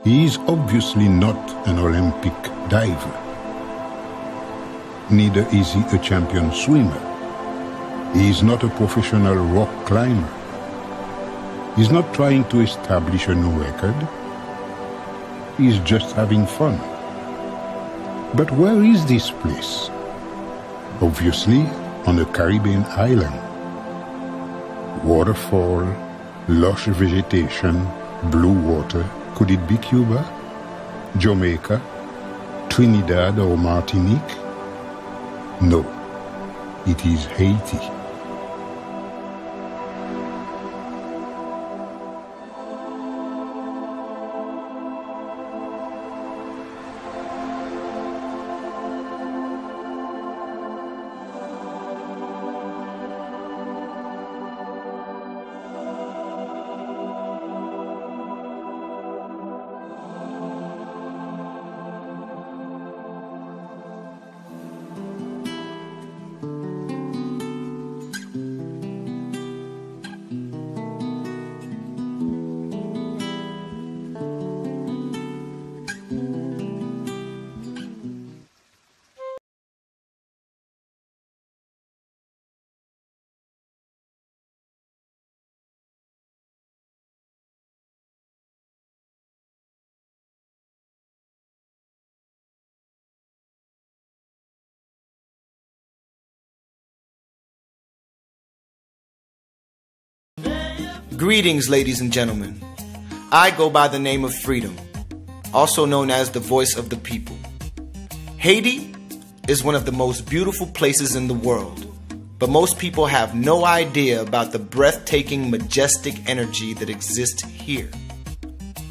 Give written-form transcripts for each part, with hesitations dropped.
He is obviously not an Olympic diver. Neither is he a champion swimmer. He is not a professional rock climber. He's not trying to establish a new record. He's just having fun. But where is this place? Obviously, on a Caribbean island. Waterfall, lush vegetation, blue water. Could it be Cuba, Jamaica, Trinidad or Martinique? No, it is Haiti. Greetings, ladies and gentlemen. I go by the name of Freedom, also known as the voice of the people. Haiti is one of the most beautiful places in the world, but most people have no idea about the breathtaking, majestic energy that exists here.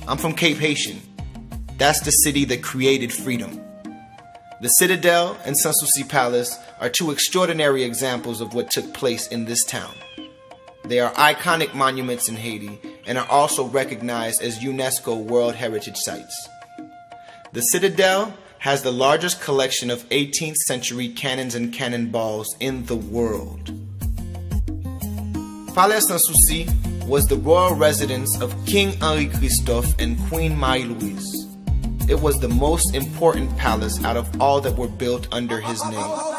I'm from Cape Haitian. That's the city that created freedom. The Citadel and Sanssouci Palace are two extraordinary examples of what took place in this town. They are iconic monuments in Haiti and are also recognized as UNESCO World Heritage Sites. The Citadel has the largest collection of 18th century cannons and cannonballs in the world. Palais Sanssouci was the royal residence of King Henri Christophe and Queen Marie-Louise. It was the most important palace out of all that were built under his name.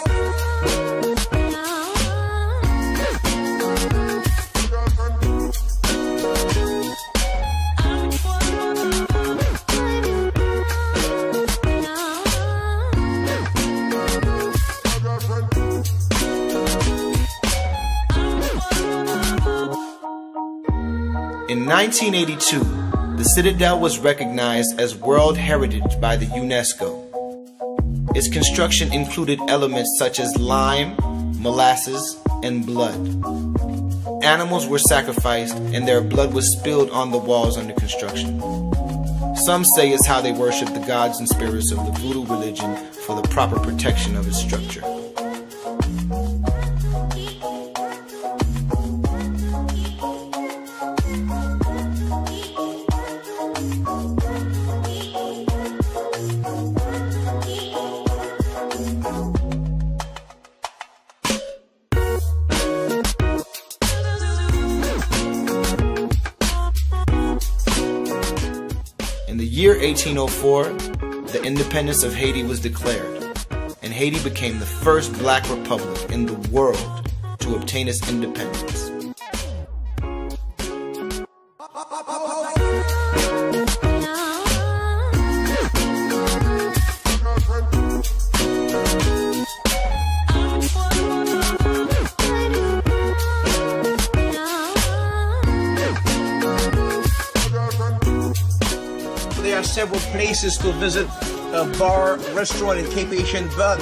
In 1982, the Citadel was recognized as World Heritage by the UNESCO. Its construction included elements such as lime, molasses, and blood. Animals were sacrificed and their blood was spilled on the walls under construction. Some say it's how they worshiped the gods and spirits of the voodoo religion for the proper protection of its structure. In the year 1804, the independence of Haiti was declared, and Haiti became the first black republic in the world to obtain its independence. There are several places to visit, a bar, restaurant in Cape Haitian, but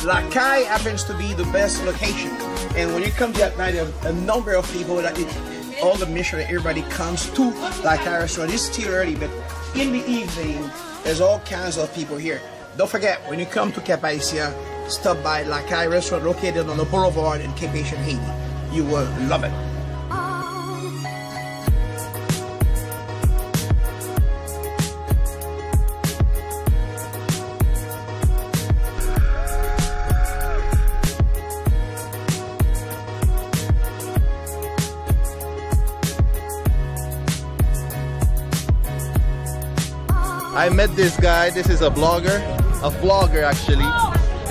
La Caille happens to be the best location. And when you come to at night, a number of people, all the mission, everybody comes to La Caille restaurant. It's still early, but in the evening, there's all kinds of people here. Don't forget, when you come to Cape Haitian, stop by La Caille restaurant located on the boulevard in Cape Haitian, Haiti. You will love it. I met this guy. This is a vlogger actually.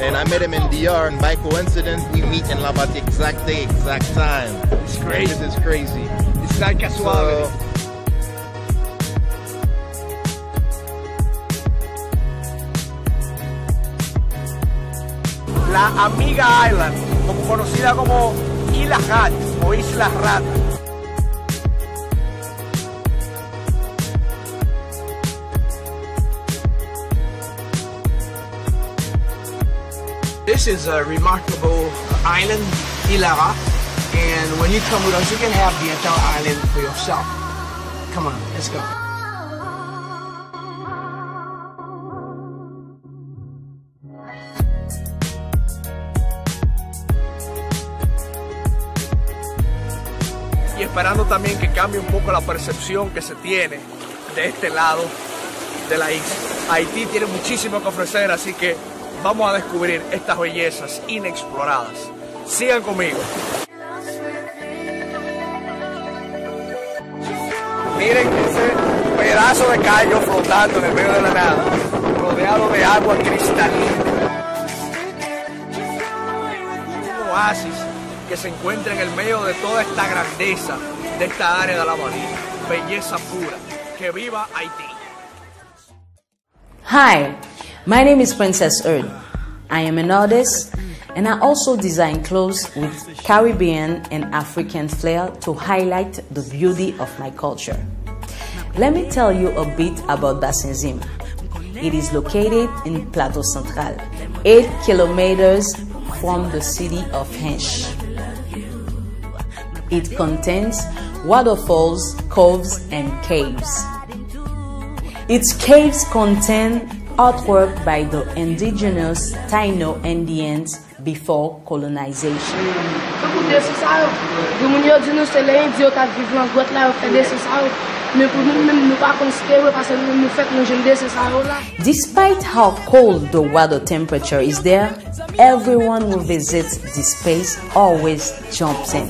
And I met him in DR, and by coincidence, we meet in Labat the exact day, exact time. It's crazy. This is crazy. It's like casuality. La Amiga Island, como conocida como Isla Rat o Isla Rat. This is a remarkable island, Isla Rat, and when you come with us, you can have the entire island for yourself. Come on, let's go. Y esperando también que cambie un poco la percepción que se tiene de este lado de la isla. Haití tiene muchísimo que ofrecer, así que vamos a descubrir estas bellezas inexploradas. Sigan conmigo. Miren ese pedazo de callo flotando en el medio de la nada, rodeado de agua cristalina. Un oasis que se encuentra en el medio de toda esta grandeza de esta área de la bahía. Belleza pura. Que viva Haití. Hi, my name is Princess Earth. I am an artist and I also design clothes with Caribbean and African flair to highlight the beauty of my culture. Let me tell you a bit about Bassinzim. It is located in Plateau Central, 8 kilometers from the city of Hench. It contains waterfalls, coves, and caves. Its caves contain artwork by the indigenous Taino Indians before colonization. Despite how cold the water temperature is there, everyone who visits this place always jumps in.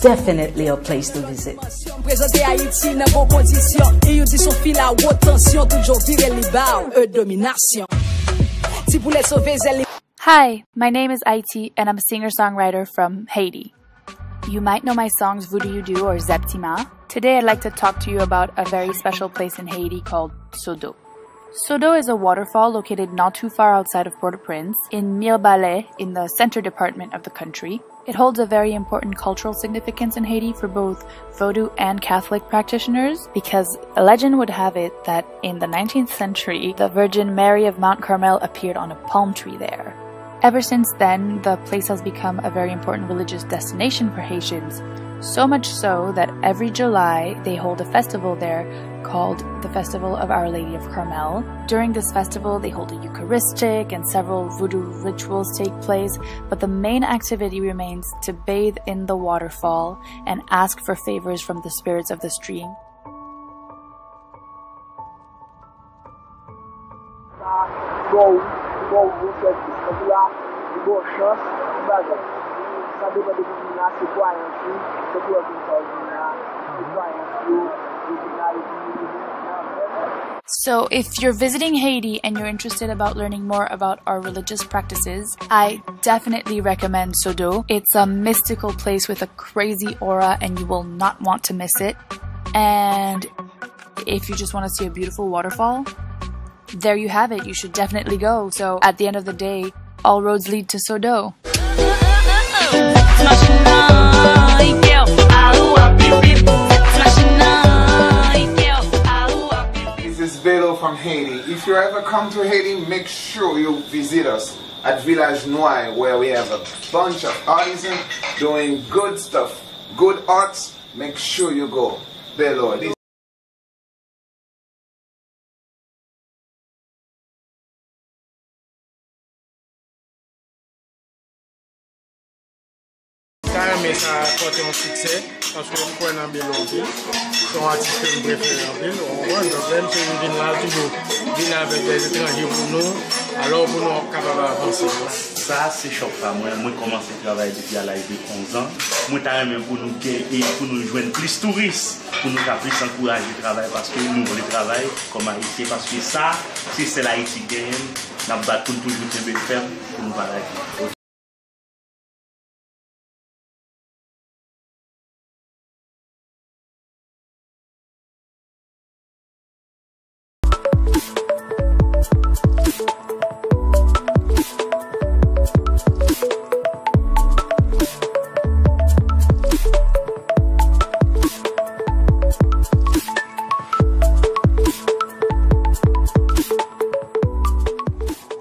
Definitely a place to visit. Hi, my name is Haiti and I'm a singer-songwriter from Haiti. You might know my songs Voodoo You Do or Zeptima. Today I'd like to talk to you about a very special place in Haiti called Sodo. Sodo is a waterfall located not too far outside of Port-au-Prince, in Mirebalais, in the center department of the country. It holds a very important cultural significance in Haiti for both Vodou and Catholic practitioners, because a legend would have it that in the 19th century, the Virgin Mary of Mount Carmel appeared on a palm tree there. Ever since then, the place has become a very important religious destination for Haitians, so much so that every July they hold a festival there called the Festival of Our Lady of Carmel. During this festival, they hold a Eucharistic and several voodoo rituals take place, but the main activity remains to bathe in the waterfall and ask for favors from the spirits of the stream. So if you're visiting Haiti and you're interested about learning more about our religious practices, I definitely recommend Sodo. It's a mystical place with a crazy aura and you will not want to miss it. And if you just want to see a beautiful waterfall, there you have it. You should definitely go. So at the end of the day, all roads lead to Sodo. This is Bello from Haiti. If you ever come to Haiti, make sure you visit us at Village Noir, where we have a bunch of artisans doing good stuff, good arts. Make sure you go. Bello. Time is apporter un succès parce que nous prenons un bel ville. Son artiste que nous préférons en ville. On voit le problème, c'est que nous venons là toujours venir avec des étrangers pour nous, alors pour nous capables d'avancer. Ça, c'est choc. Moi, j'ai commencé à travailler depuis l'âge de 11 ans. Moi, j'ai pour nous gagner, pour nous joindre plus de touristes, pour nous plus encourager le travail parce que nous voulons travailler comme Haïti. Parce que ça, c'est l'Haïti qui gagne. Nous avons toujours bien faire pour nous parler.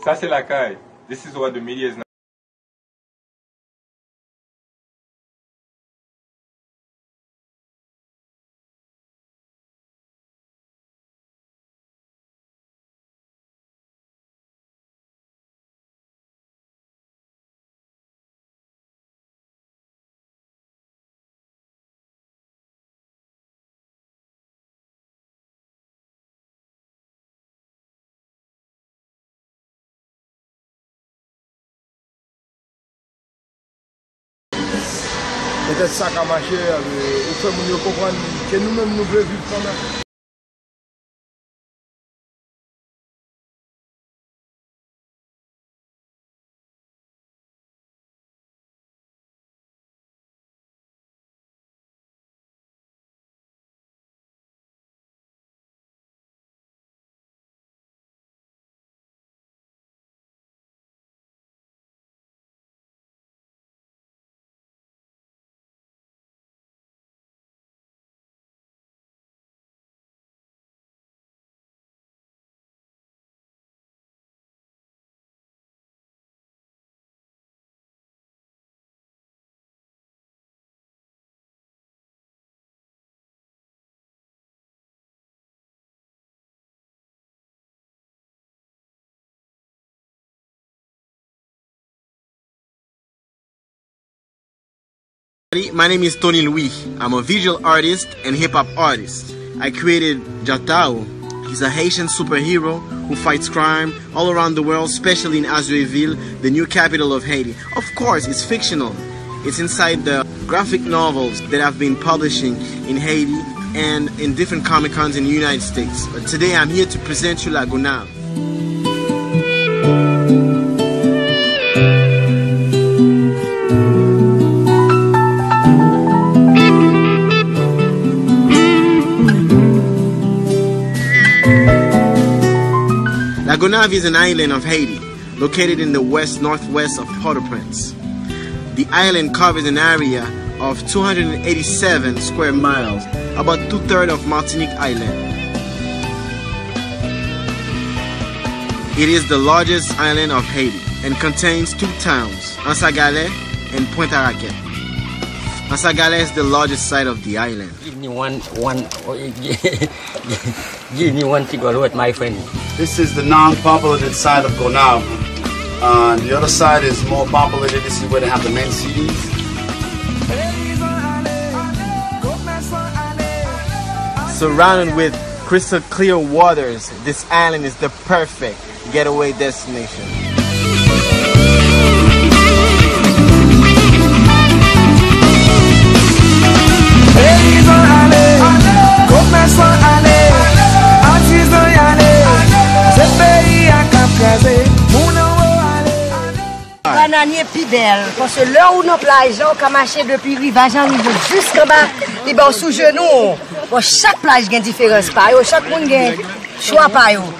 Ça, c'est la caille. This is what the media is now. Peut-être ça qui a marché, il faut nous comprendre que nous-mêmes nous voulons vivre quand même. My name is Tony Louis. I'm a visual artist and hip-hop artist. I created Jatao. He's a Haitian superhero who fights crime all around the world, especially in Azueville, the new capital of Haiti. Of course, it's fictional. It's inside the graphic novels that I've been publishing in Haiti and in different Comic-Cons in the United States. But today I'm here to present you La Gonave. La Gonave is an island of Haiti, located in the west-northwest of Port-au-Prince. The island covers an area of 287 square miles, about 2/3 of Martinique Island. It is the largest island of Haiti and contains 2 towns, Ansagale and Pointe Araquet. Ansagale is the largest site of the island. Give me one give me one cigarette, my friend. This is the non-populated side of Gonave. The other side is more populated. This is where they have the main cities. Surrounded with crystal clear waters, this island is the perfect getaway destination. Bananier plus belle, parce que là où nos plages, on a marché depuis le rivage en niveau jusqu'en bas, et ben sous genou. Bon, chaque plage a une différence, chaque monde a un choix.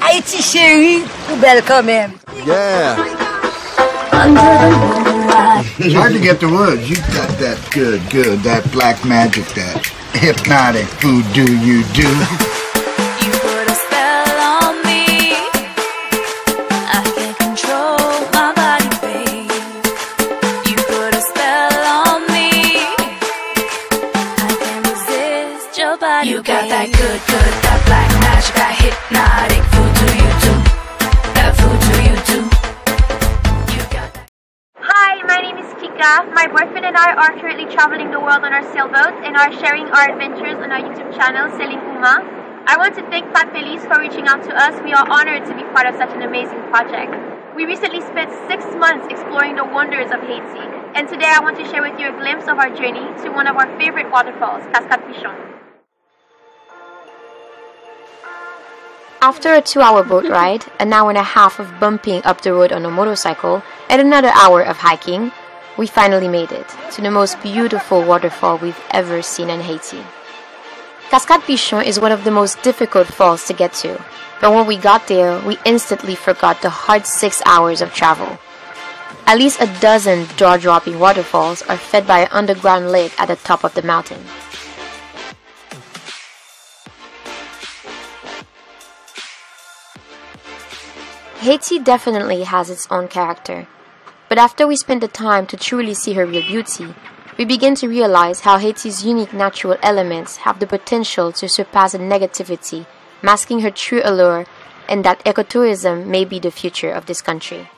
Haïti chérie, ou belle quand même. Yeah. It's hard to get the words. You've got that good, that black magic, that hypnotic voodoo you do. You put a spell on me. I can't control my body, babe. You put a spell on me. I can't resist your body. You got that good, that black magic, that hypnotic voodoo you do. That voodoo you do. You got that. Hi, my name is Kika. Jessica. My boyfriend and I are currently traveling the world on our sailboat and are sharing our adventures on our YouTube channel, Sailing Uma. I want to thank Pat Felice for reaching out to us. We are honored to be part of such an amazing project. We recently spent 6 months exploring the wonders of Haiti, and today I want to share with you a glimpse of our journey to one of our favorite waterfalls, Cascade Pichon. After a 2-hour boat ride, an hour and a half of bumping up the road on a motorcycle, and another hour of hiking, we finally made it to the most beautiful waterfall we've ever seen in Haiti. Cascade Pichon is one of the most difficult falls to get to, but when we got there, we instantly forgot the hard 6 hours of travel. At least a dozen jaw-dropping waterfalls are fed by an underground lake at the top of the mountain. Haiti definitely has its own character, but after we spend the time to truly see her real beauty, we begin to realize how Haiti's unique natural elements have the potential to surpass the negativity, masking her true allure, and that ecotourism may be the future of this country.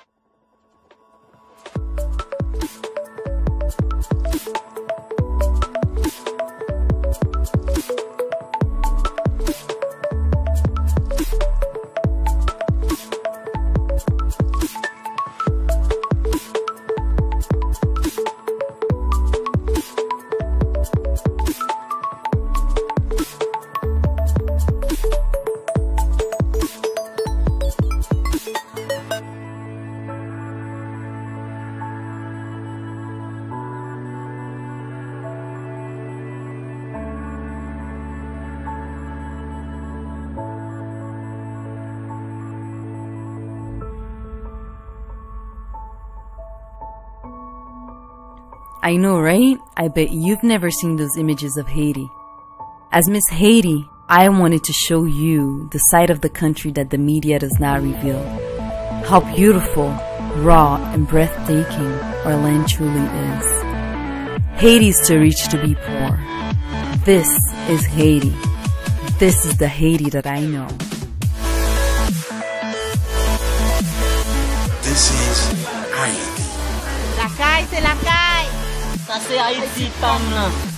I know, right? I bet you've never seen those images of Haiti. As Miss Haiti, I wanted to show you the side of the country that the media does not reveal. How beautiful, raw, and breathtaking our land truly is. Haiti's too rich to be poor. This is Haiti. This is the Haiti that I know. This is Haiti. La caille, c'est la caille. Ça c'est Haïti, femme là.